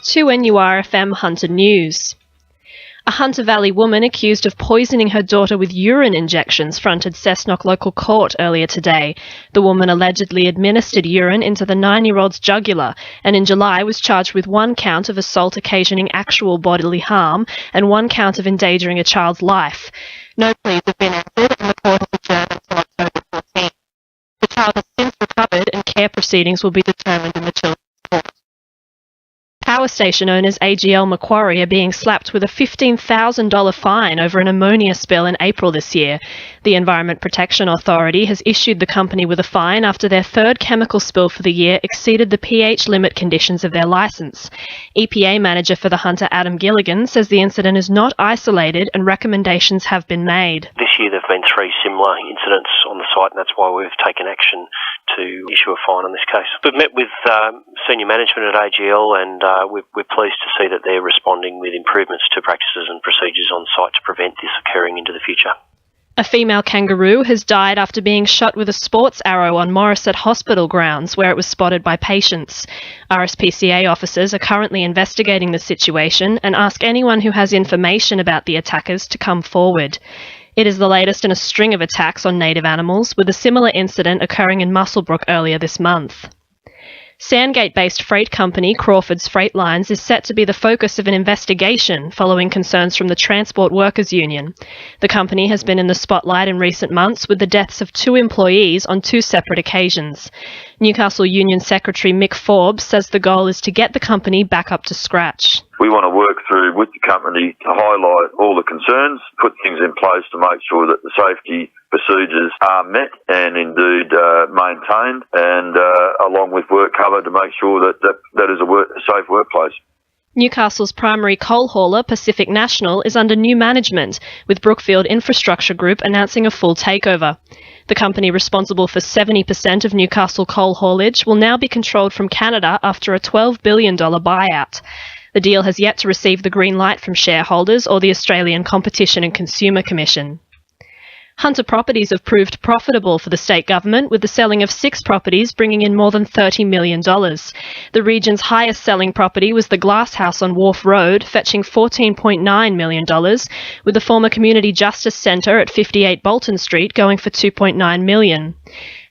To NURFM Hunter News. A Hunter Valley woman accused of poisoning her daughter with urine injections fronted Cessnock local court earlier today. The woman allegedly administered urine into the 9-year-old's jugular and in July was charged with 1 count of assault occasioning actual bodily harm and 1 count of endangering a child's life. No pleas have been answered and the court has adjourned until October 14. The child has since recovered and care proceedings will be determined in the children's court. Power station owners AGL Macquarrie are being slapped with a $15,000 fine over an ammonia spill in April this year. The Environment Protection Authority has issued the company with a fine after their third chemical spill for the year exceeded the pH limit conditions of their licence. EPA manager for the Hunter, Adam Gilligan, says the incident is not isolated and recommendations have been made. This year there have been 3 similar incidents on the site and that's why we've taken action to issue a fine on this case. We've met with senior management at AGL and we're pleased to see that they're responding with improvements to practices and procedures on site to prevent this occurring into the future. A female kangaroo has died after being shot with a sports arrow on Morisset Hospital grounds, where it was spotted by patients. RSPCA officers are currently investigating the situation and ask anyone who has information about the attackers to come forward. It is the latest in a string of attacks on native animals, with a similar incident occurring in Muswellbrook earlier this month. Sandgate-based freight company Crawford's Freight Lines is set to be the focus of an investigation following concerns from the Transport Workers Union. The company has been in the spotlight in recent months with the deaths of 2 employees on 2 separate occasions. Newcastle Union Secretary Mick Forbes says the goal is to get the company back up to scratch. We want to work through with the company to highlight all the concerns, put things in place to make sure that the safety procedures are met and indeed maintained, and along with work cover to make sure that is a safe workplace. Newcastle's primary coal hauler, Pacific National, is under new management, with Brookfield Infrastructure Group announcing a full takeover. The company responsible for 70% of Newcastle coal haulage will now be controlled from Canada after a $12 billion buyout. The deal has yet to receive the green light from shareholders or the Australian Competition and Consumer Commission. Hunter Properties have proved profitable for the state government, with the selling of 6 properties bringing in more than $30 million. The region's highest selling property was the Glass House on Wharf Road, fetching $14.9 million, with the former Community Justice Centre at 58 Bolton Street going for $2.9 million.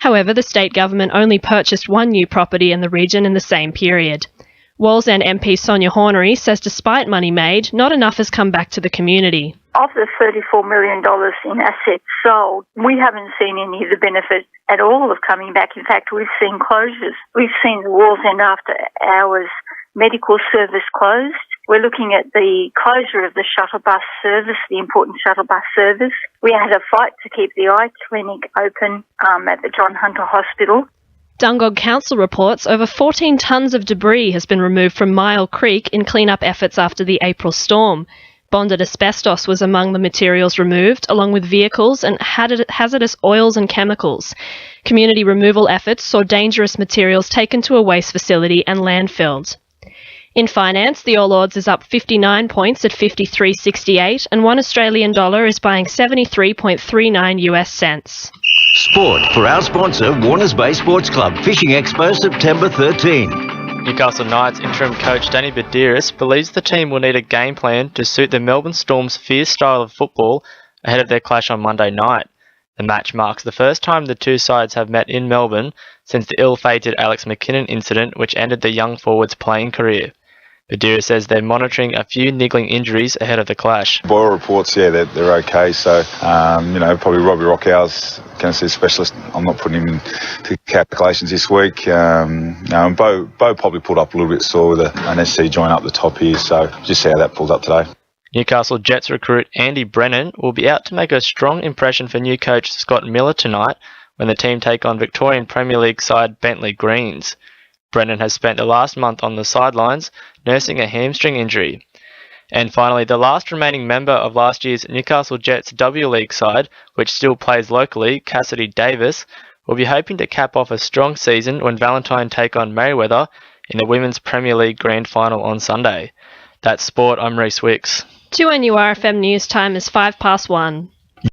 However, the state government only purchased 1 new property in the region in the same period. Wallsend MP Sonia Hornery says despite money made, not enough has come back to the community. Of the $34 million in assets sold, we haven't seen any of the benefit at all of coming back. In fact, we've seen closures. We've seen the Wallsend after hours medical service closed. We're looking at the closure of the shuttle bus service, the important shuttle bus service. We had a fight to keep the eye clinic open at the John Hunter Hospital. Dungog Council reports over 14 tonnes of debris has been removed from Mile Creek in clean-up efforts after the April storm. Bonded asbestos was among the materials removed, along with vehicles and hazardous oils and chemicals. Community removal efforts saw dangerous materials taken to a waste facility and landfilled. In finance, the All Ords is up 59 points at 53.68 and $1 is buying 73.39 US cents. Sport for our sponsor, Warners Bay Sports Club, Fishing Expo, September 13. Newcastle Knights interim coach Danny Badiris believes the team will need a game plan to suit the Melbourne Storm's fierce style of football ahead of their clash on Monday night. The match marks the first time the 2 sides have met in Melbourne since the ill-fated Alex McKinnon incident which ended the young forward's playing career. Badiris says they're monitoring a few niggling injuries ahead of the clash. Boyle reports, they're okay. So, probably Robbie Rockhow's going to see a specialist. I'm not putting him into calculations this week. Bo probably pulled up a little bit sore with an SC joint up the top here. So, just see how that pulled up today. Newcastle Jets recruit Andy Brennan will be out to make a strong impression for new coach Scott Miller tonight when the team take on Victorian Premier League side Bentley Greens. Brennan has spent the last month on the sidelines nursing a hamstring injury. And finally, the last remaining member of last year's Newcastle Jets W League side, which still plays locally, Cassidy Davis, will be hoping to cap off a strong season when Valentine take on Merewether in the Women's Premier League Grand Final on Sunday. That's sport, I'm Reece Wicks. 2NURFM News Time is 1:05.